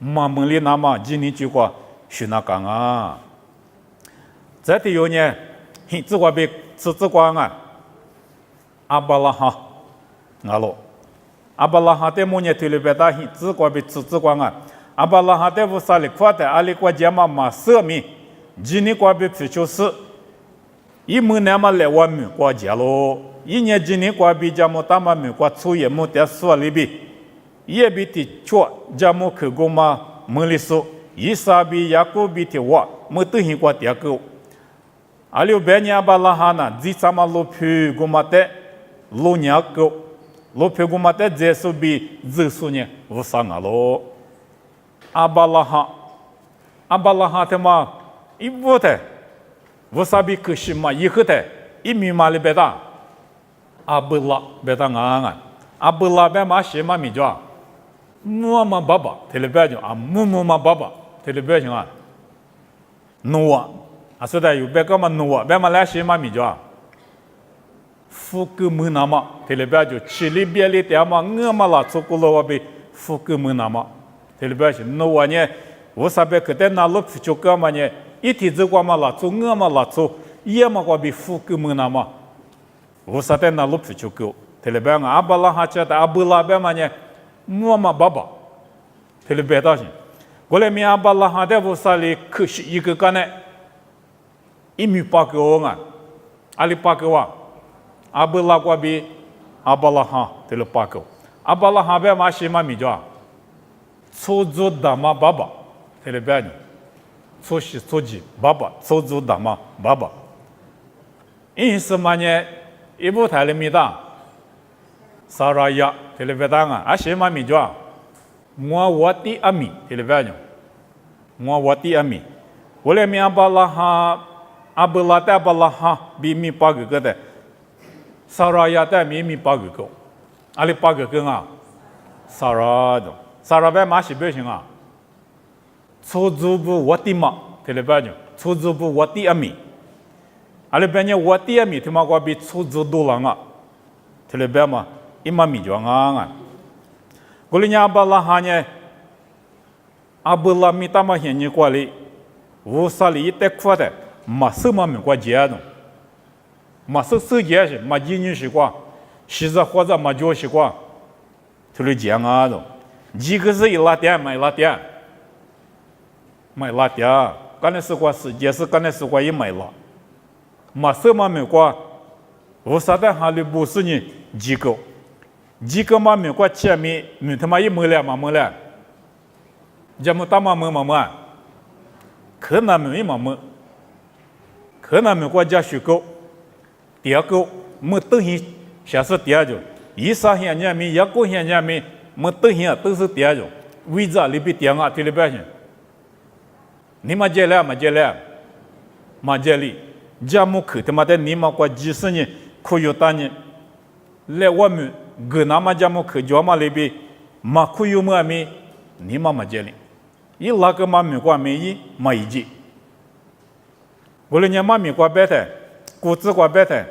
Speaker 1: 嘛门里那么今年就过学那讲啊，这里有呢，很自个别自个啊，阿巴拉哈阿罗，阿巴拉哈的木呢推了别大hin，只管被只管啊，阿巴拉哈的乌萨里夸的阿里国家嘛嘛色米，今年管被皮球是，一木年嘛来我们国家咯，一年今年管被家么大嘛们国出也么得说里边，也比的错家么去过嘛么里说，一啥比雅各比的话么都hin国点个。阿里边年巴拉哈呢，只啥嘛路皮过嘛的路年个。路皮古马的这手比这手呢，无啥个咯。阿巴拉哈的嘛，一部的，无啥比可惜嘛，一个的，一米嘛里别大，阿布拉别大啊，阿布拉别嘛些嘛米叫，木嘛爸爸，这里别叫啊，木嘛爸爸，这里别叫啊，努啊，啊说的有别个嘛努啊，别嘛来些嘛米叫。福格门那么，这里边就七里边里点嘛，我嘛拉出过了我被福格门那么，这里边是那我呢，我啥别个在那路皮就干嘛呢？一天子我嘛拉出，我嘛拉出，也嘛我被福格门那么，我啥在那路皮就够，这里边阿巴拉哈家的阿布拉边嘛呢，我嘛爸爸，这里边倒是，过来米阿巴拉哈的我啥里可是一个干呢，1.8个啊，阿里8个哇。阿布拉瓜比阿巴拉哈得了8个，阿巴拉哈别嘛些嘛米叫，出租大妈爸爸得了别人，出息出级爸爸出租大妈爸爸，因什么呢？一部台里米哒，萨拉亚得了别当啊，阿些嘛米叫，我的阿米得了别人，我的阿米，我来米阿巴拉哈阿布拉的阿巴拉哈比米8个的。萨拉亚在米8个，阿里8个啊，萨拉别马西别行啊，出租部我的嘛，这里边讲出租部我的阿米，阿里边呢我的阿米他妈我比出租多了啊，这里边嘛一嘛米就啊，过里呢巴拉哈呢，阿布拉米他妈现你过来，乌萨里一带快的，马什么米过节的。嘛是手机是嘛英语习惯，其实或者嘛教习惯，就来讲啊的，一个是一拉点买拉点，买拉点，刚才是过世界是刚才是过一买了，嘛什么没过，我啥的哈里不是呢几个嘛没过前面没他妈一买了嘛买了，咱们大嘛买，可能没嘛买，可能没过家学够。第二个，没等于下次第二种，一啥现象没，一个现象没，没等于都是第二种，为啥里边点啊？这里边去，你嘛接了，嘛接里，家木口他妈的你嘛过几十年，可有当年，来我们跟那么家木口叫嘛里边，嘛可有么没，你嘛接里，一那个嘛没过没一嘛一季，我来年嘛没过白的。古子过白的，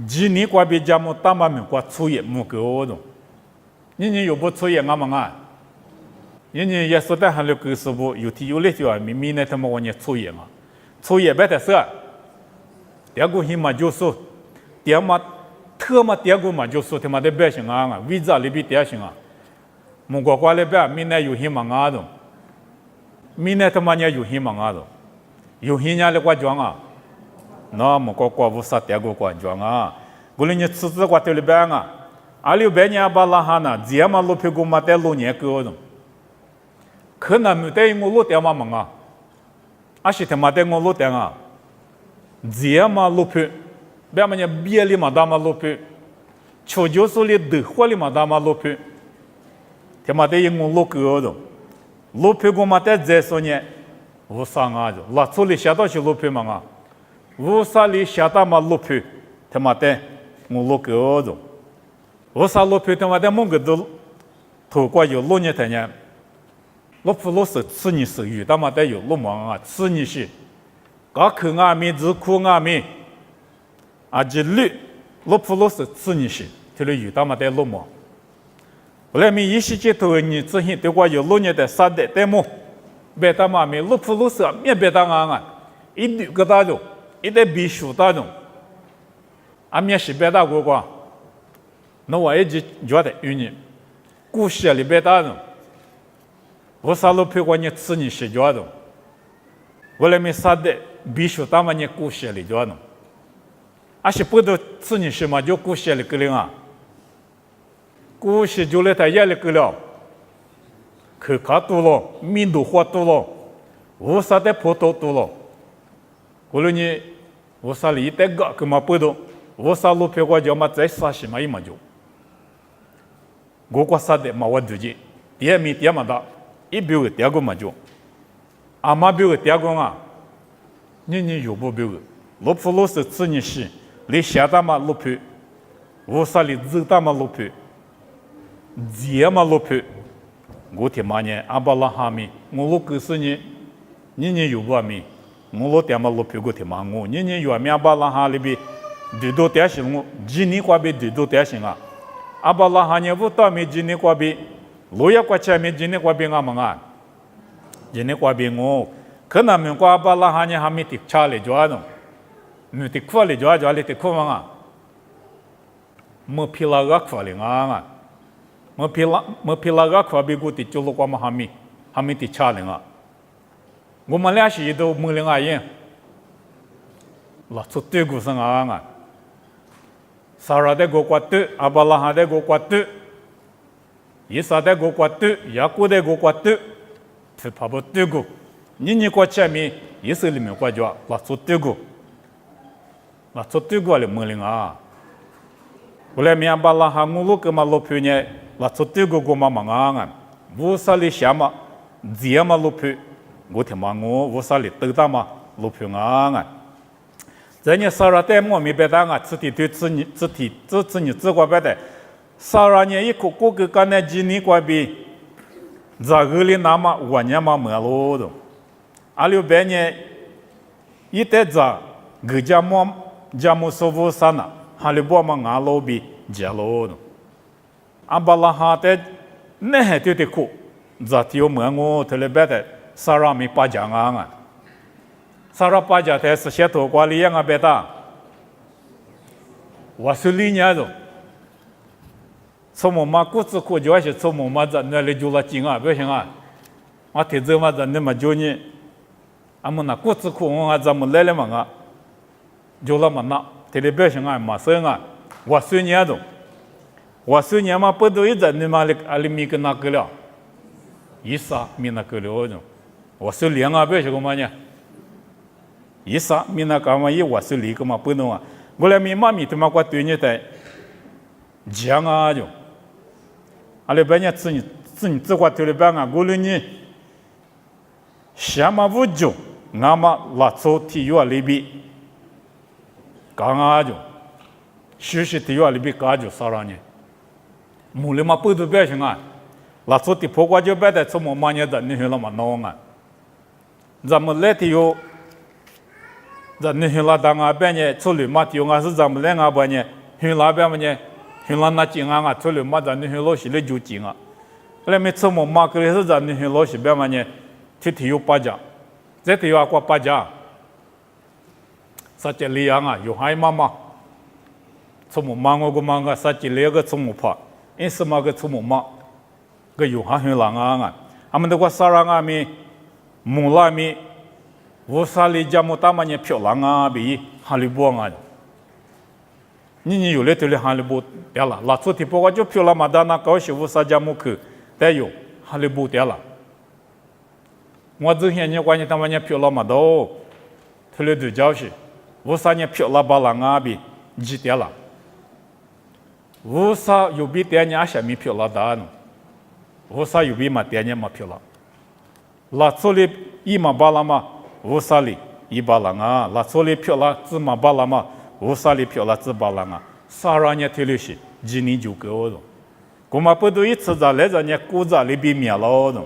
Speaker 1: 今年过比家么大嘛没过出业没够的，人家又不出业俺们啊，人家也说的还了个师傅有天有来就啊，明年他们我呢出业嘛，出业白的是，第二个他妈就说，第二嘛特嘛第二个嘛就说他妈的百姓啊，为啥里边百姓啊，蒙古过来边明年有希望啊的，明年他妈呢有希望啊的，有希望的过讲啊。那么过无啥第二个关键啊，过来你吃子过这里边啊，阿里边呢巴拉哈呢，这嘛路皮古嘛带路年个的，可能没带我路点嘛忙啊，阿是他妈带我路点啊，这嘛路皮，别嘛呢别里嘛大嘛路皮，秋秋手里得火里嘛大嘛路皮，他妈带我路个的，路皮古嘛带这说呢，无啥啊就，拉出里下到去路皮嘛啊。乌萨里下大马路皮，他妈的我路个种，乌萨路皮他妈的蒙个都头过有路年的呢，路普路是吃你是鱼，他妈的有路忙啊，吃你是，噶口阿米只苦阿米，啊这绿路普路是吃你是，这里鱼他妈的路忙，后来米一时间头你之前对过有路年的三代代么，别他妈米路普路是面别当啊，一绿个大种。一代必须大众，阿面是别大国光，那我一直觉得有你故事里边的人，我啥路陪过你吃你是觉得，我来没啥的必须他们你故事里觉得，而且不都吃你什么就故事里个人啊，故事就来他眼里个了，可卡多了，民度花多了，我啥的葡萄多了，我说你我啥里带个干嘛不都，我啥路陪过叫嘛在啥什么一嘛就。我过啥的嘛我自己，点没点嘛的，一表个点个嘛就，阿妈表个点个啊，你有不表个，老夫老是吃你西，你下大嘛老陪，我啥里走大嘛老陪，接嘛老陪，我天妈呢阿巴拉哈米，我老告诉你有不咪，我老点嘛老陪我天妈我，你有咪阿巴拉哈里边，对多点行我，今年过边对多点行啊。阿巴拉哈尼乌塔米今年过比，罗亚过去米今年过比阿蒙啊，今年过比我，可能米过阿巴拉哈尼哈米提查里抓的，米提库里抓里提库蒙啊，莫皮拉个库里啊，莫皮拉个库比古提做路过嘛哈米提查里啊，我们俩是都莫领阿耶，拉出对古生啊。Sarah de go kwatu, Abalaha de go kwatu, Isa de go kwatu, Yaku de go kwatu, tu pabo tugu. Nini kwa chami, Isa limi kwa jwa, la sotugu. La sotugu ale mulinga. Ule mi Abalaha ngulu ke malupu nye, la sotugu go mamanga. Vusali shama, Ziama lupu, Gutimangu, Vusali tadama lupu nga. 人家撒拉在莫米别当啊，自己对自你自过别的，撒拉呢一口过个干那几年过比，咋个里那么我年嘛没路的，阿六别呢一代咋个家么说不啥呢，哈里波嘛俺老比家路的，阿巴拉哈的那还对的苦，咋提有没我特别别的，撒拉没把讲啊。Sarah paja te se to kwa li yang beta wasuli nya do somo ma ku tsu ko jwa shi somo ma za na le jula jinga be xing a ma te ze ma za ne ma jo ni amuna ku tsu ko nga za mu le le ma nga jula ma na te le be xing a ma se nga wasu nya do wasu nya ma po do i za ne ma le ali mi ke na ke la isa mi na ke le o do wasu li nga be xing ma nya Isa mina kama ye wasuli kama puno a gole mi mami tuma kwa tuinye tai jianga jo ale banya tsini kwa tule banga gole ni shama vujo ngama la tso ti yo alibi kanga jo shishi ti yo alibi ka jo saranye mule ma pudo be shinga la tso ti pokwa jo be da tsomo manya da ni hela ma nonga zamle ti yo za ni hila da nga be nye chulu ma ti nga su zam le nga ba nye hila be ma nye hila na chi nga chulu ma za ni hilo shi le ju chi nga le me tsomo ma kre su za ni hilo shi be ma nye ti ti yu pa ja ze ti yu akwa pa ja sa che li nga yu hai ma ma tsomo ma ngo go ma nga sa che le ga tsomo pa in sa ma ga tsomo ma ga yu ha hila nga amanda kwa sa ra nga mi mu la mi我啥里家么大嘛呢漂亮啊，比哈利波啊，你有来头的哈利波得了，那昨天不过就漂亮嘛，但那高些我啥家么去，得有哈利波得了。我之前你关键他们呢漂亮嘛都，头里头教些，我啥呢漂亮巴郎啊比，几得了。我啥有比得呢下面漂亮大呢，我啥有比嘛得呢嘛漂亮，那昨里一嘛巴郎嘛。乌萨里伊巴郎啊，拉错里漂啦芝麻巴郎嘛，乌萨里漂啦芝巴郎啊，啥人也听了些，今年就够了。我们不都一次在来人家国家里边面了呢，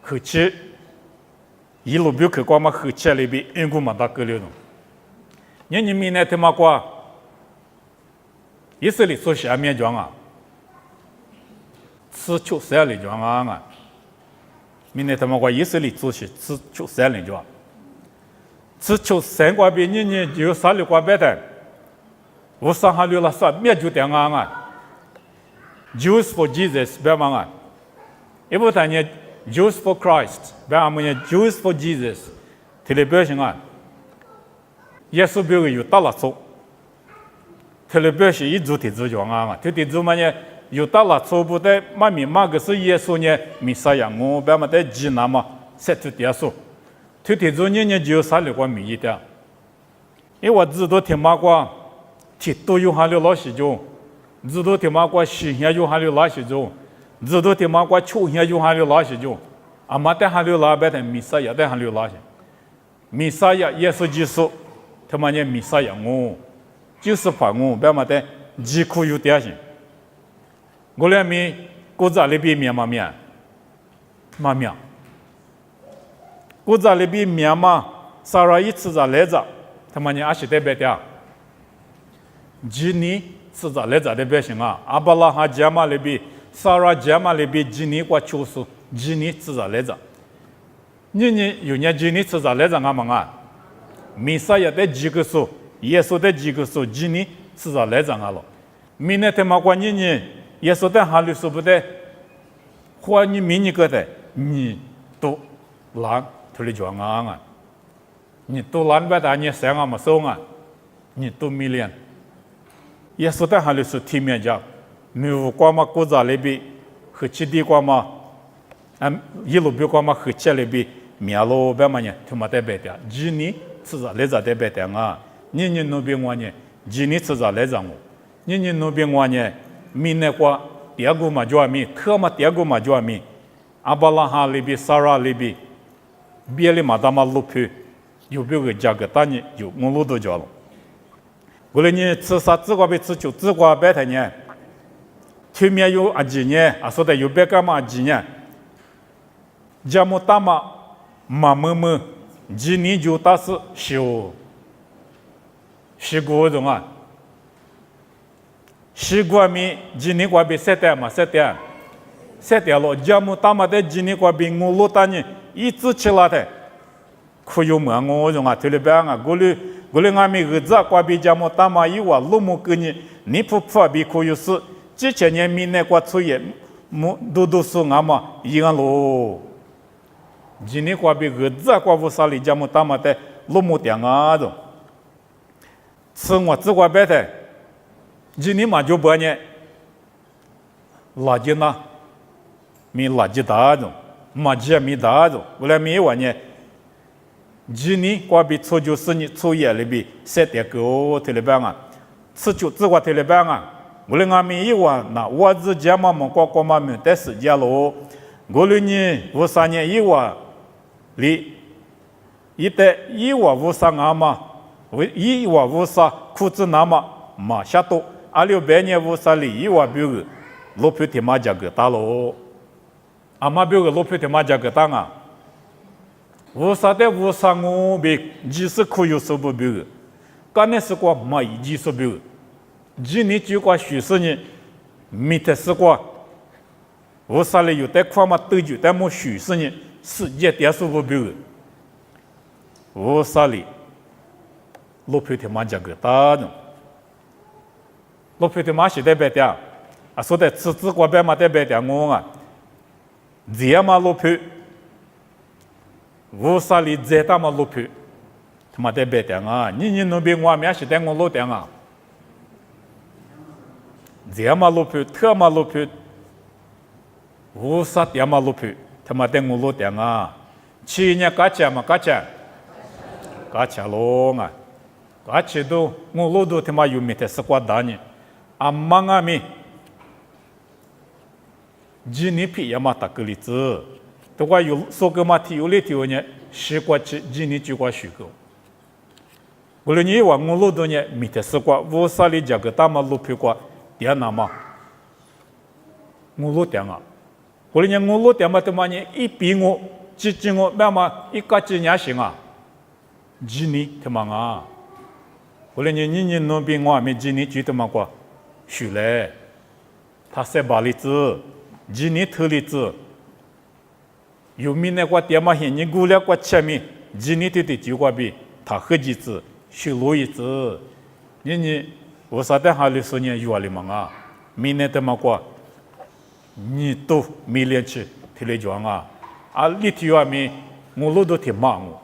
Speaker 1: 口气一路别去光嘛口气里边，因果嘛大够了呢。你明年他妈过，以色列做下面讲啊，吃秋山里讲啊。明年他们话以色列做些吃秋山里讲，吃秋山瓜边你有啥里瓜白的，无上哈流拉萨灭就点啊，Jews for Jesus 别忙啊，一部分呢 Jews for Christ 别忙呢 Jews for Jesus， 提了表示啊，耶稣表有大了错，提了表示一组提主讲啊，提主嘛呢有大了错不得，嘛明嘛个是耶稣呢，弥赛亚我别嘛得基那嘛，塞提耶稣，提主呢就啥了个米一点，因为我知道听嘛个。提都有哈流老时钟，知道提嘛个西向有哈流老时钟，知道提嘛个秋向有哈流老时钟，阿妈在哈流老白的弥赛亚在哈流老时，弥赛亚耶稣基督，他妈呢弥赛亚我，就是怕我白嘛的疾苦有点些，我俩咪国家里边面嘛面，嘛面，国家里边面嘛，啥人一次在来着，他妈呢阿是得白的。基尼是在来着的表现啊，阿巴拉哈加马里比，萨拉加马里比基尼过秋苏，基尼是在来着。你有年基尼是在来着阿嘛啊？弥赛亚的几个数，耶稣的几个数，基尼是在来着阿了。明年他妈过你耶稣的哈律说不得，或你明年个的，你都难脱离讲啊，你都难不得你想啊嘛说啊，你都没练。耶稣的哈律是体面讲，没有光嘛国家里边和其地光嘛，一路边光嘛和其里边面路边嘛呢，他妈在白的，基尼是在来着在白的啊，你那边我呢，基尼是在来着我，你那边我呢，明年过第二个嘛就咪，特嘛第二个嘛就咪，阿巴拉哈里边、撒拉里边，别里嘛他妈路皮，有别个价格大呢，有我路都叫了。过来你吃啥自个别吃酒，自个别的呢？前面有阿几年，啊说的有别个嘛阿几年，家么大嘛，嘛么么，几年就打是修，西瓜种啊，西瓜米几年瓜别塞点嘛塞点，塞点了，家么大嘛的几年瓜别我路大呢，一直吃了的，可有么我种啊，特别啊，过来。过来俺们儿子瓜比家么大嘛一话路么个你不怕比可有事，之前年明年瓜出也么都是俺嘛一样咯。今年瓜比儿子瓜不啥里家么大嘛的路么点啊种，吃我自瓜白的，今年嘛就不呢，垃圾呢，没垃圾大种，嘛鸡没大种，过来没话呢。今年瓜比初就是你初夜里边塞点狗特别棒啊，吃酒自瓜特别棒啊。我来俺们一晚那我自家嘛么瓜嘛没得时间咯。我来呢53年一晚里，一代一晚53俺嘛，一晚53裤子那么马下多，26年53里一晚表个路票他妈价格大咯，阿妈表个路票他妈价格大啊。53的53比20可有什么表？刚才是过没20表，今年就过50年，没得是过53里有的块嘛都有，但没50年世界第什么表？53里路票他妈价格大呢，路票他妈是得白的啊，说的吃过白嘛得白的我啊，这嘛路票。53里再大嘛路票，他妈得白点啊！你那边我面是带我路点啊，这嘛路票，特嘛路票，53点嘛路票，他妈带我路点啊！去年嘎钱嘛嘎钱咯啊！嘎钱都我路都他妈有没得是瓜大呢？啊忙啊咪，今年皮也嘛打个例子。都怪有说个嘛体有里头呢，西瓜吃今年就瓜水果。我来你话我路多呢，没得西瓜，53里价格大嘛路票瓜，点哪嘛？我路点啊，我来我路点嘛他妈呢一比我，几我那么一个几年行啊？今年他妈啊，我来你那边我没今年就他妈瓜，水嘞，他塞把里子，今年头里子。有明年过点嘛些，你过了过前面，今年的就过比他喝几次，修路一次，你我啥的哈里说年有啊里嘛啊，明年的嘛过，你都没练起，提来讲啊，啊里头啊咪我路都挺忙我，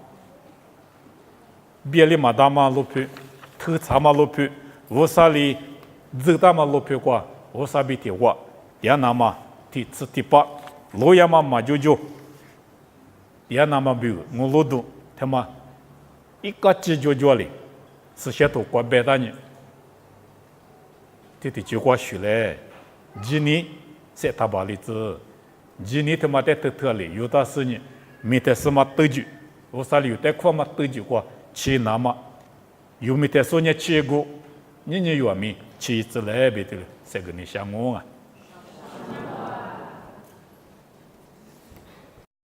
Speaker 1: 别里嘛大嘛路皮，头茶嘛路皮，我啥里走大嘛路皮过，我啥比提我，也那么提吃提把，路也嘛就就，也那么比我路都他妈一个几就里，是些都过白大呢。这就过去了，今年是他把例子，今年他妈在特里有的是呢，没得什么得救，我啥里有的块嘛得救过，去那么有没得说呢去过，你有没去一次来别的，这个你想我啊。